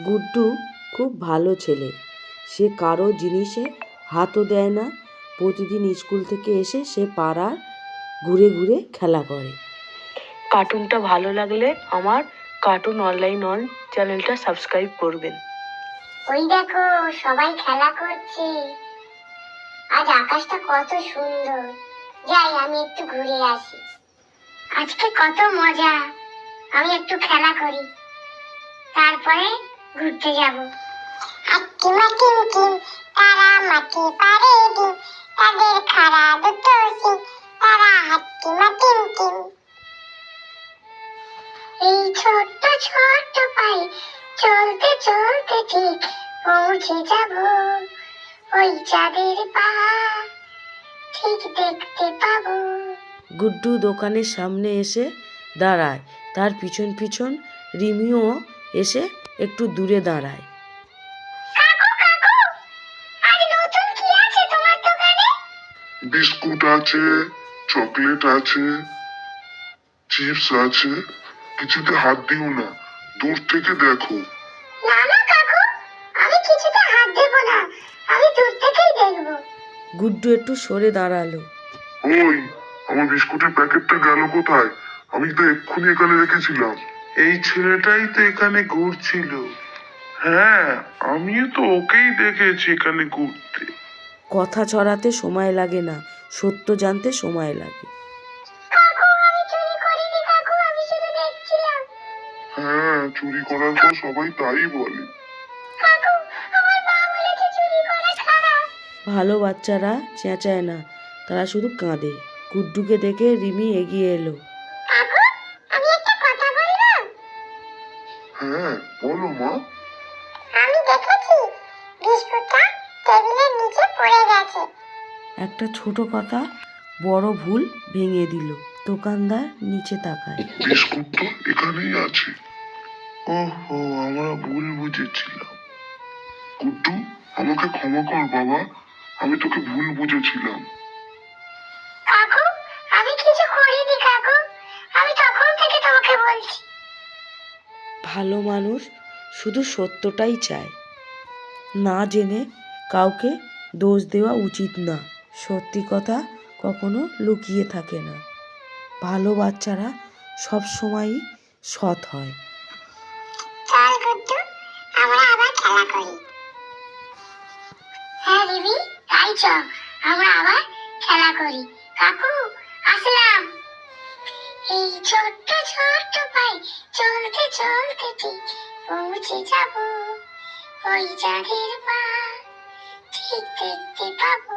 গুড্ডু খুব ভালো ছেলে। সে কারো জিনিসে হাতও দেয় না। প্রতিদিন স্কুল থেকে এসে সে পাড়ায় ঘুরে ঘুরে খেলা করে। কার্টুনটা ভালো লাগলে আমার কার্টুন অনলাইন চ্যানেলটা সাবস্ক্রাইব করবেন। ওই দেখো সবাই খেলা করছে। আজ আকাশটা কত সুন্দর। যাই আমি একটু ঘুরে আসি। আজকে কত মজা। আমি একটু খেলা করি, তারপরে ঘুরতে যাব। হাট্টি মাটি টিম তারা মাটি পারে ডিম, তাদের খাড়া দুটো সিং, তারা হাট্টি মাটি টিম। এই ছোট্ট ছোট্ট পায়ে চলতে চলতে ঠিক পৌঁছে যাব ওই চাঁদের পাহাড়, ঠিক দেখতে পাবো। গুড্ডু দোকানের সামনে এসে দাঁড়ায়। তার পিছন পিছন রিমিও এসে একটু দূরে দাঁড়ায়। কাকু কাকু, আজ নতুন কি আছে তোমার দোকানে? বিস্কুট আছে, চকলেট আছে, চিপস আছে। কিছুতে হাত দিও না, দূর থেকে দেখো। না না কাকু, আমি কিছুতে হাত দেব না, আমি দূর থেকেই দেখব। গুড্ডু একটু সরে দাঁড়ালো। ওই, আমার বিস্কুটের প্যাকেটটা গেল কোথায়? আমি তো এক্ষুনি এখানে রেখেছিলাম। এই ছেলেটাই তো এখানে ঘুরছিল। হ্যাঁ, আমিও তো ওকেই দেখেছি এখানে ঘুরতে। কথা ছড়াতে সময় লাগে না, সত্য জানতে সময় লাগে। কাকু আমি চুরি করিনি কাকু, আমি শুধু দেখছিলাম। হ্যাঁ, চুরি করার পর সবাই তাই বলে। কাকু আমার মা বলেছে চুরি করা খারাপ। ভালো বাচ্চারা চেঁচায় না, তারা শুধু কাঁদে। গুড্ডুকে দেখে রিমি এগিয়ে এলো। কাকু আমি একটা কথা বলবো? হ্যাঁ, বলো মা। আমি দেখেছি বিস্কুটটা টেবিলের নিচে পড়ে গেছে। একটা ছোট কথা বড় ভুল ভেঙে দিল। দোকানদার নিচে তাকায়। বিস্কুট তো এখানেই আছে। ওহো, আমরা ভুল বুঝেছিলাম। গুড্ডু, আমাকে ক্ষমা কর বাবা, আমি তোকে ভুল বুঝেছিলাম। কাকু আমি কিছু করিনি কাকু, আমি তখন থেকে তোমাকে বলছি। ভালো মানুষ শুধু সত্যটাই চায়। না জেনে কাউকে দোষ দেওয়া উচিত না। সত্যি কথা কখনো লুকিয়ে থাকে না। ভালো বাচ্চারা সবসময়ই সৎ হয়। চল গুড্ডু, আমরা আবার খেলা করি। হ্যাঁ রিমি, তাই চল আমরা আবার খেলা করি। কাকু আসলাম। এই ছোট্ট ছোট্ট পায়ে চলতে চলতে ঠিক পৌঁছে যাব ওই চাঁদের পাহাড়, ঠিক দেখতে পাবো।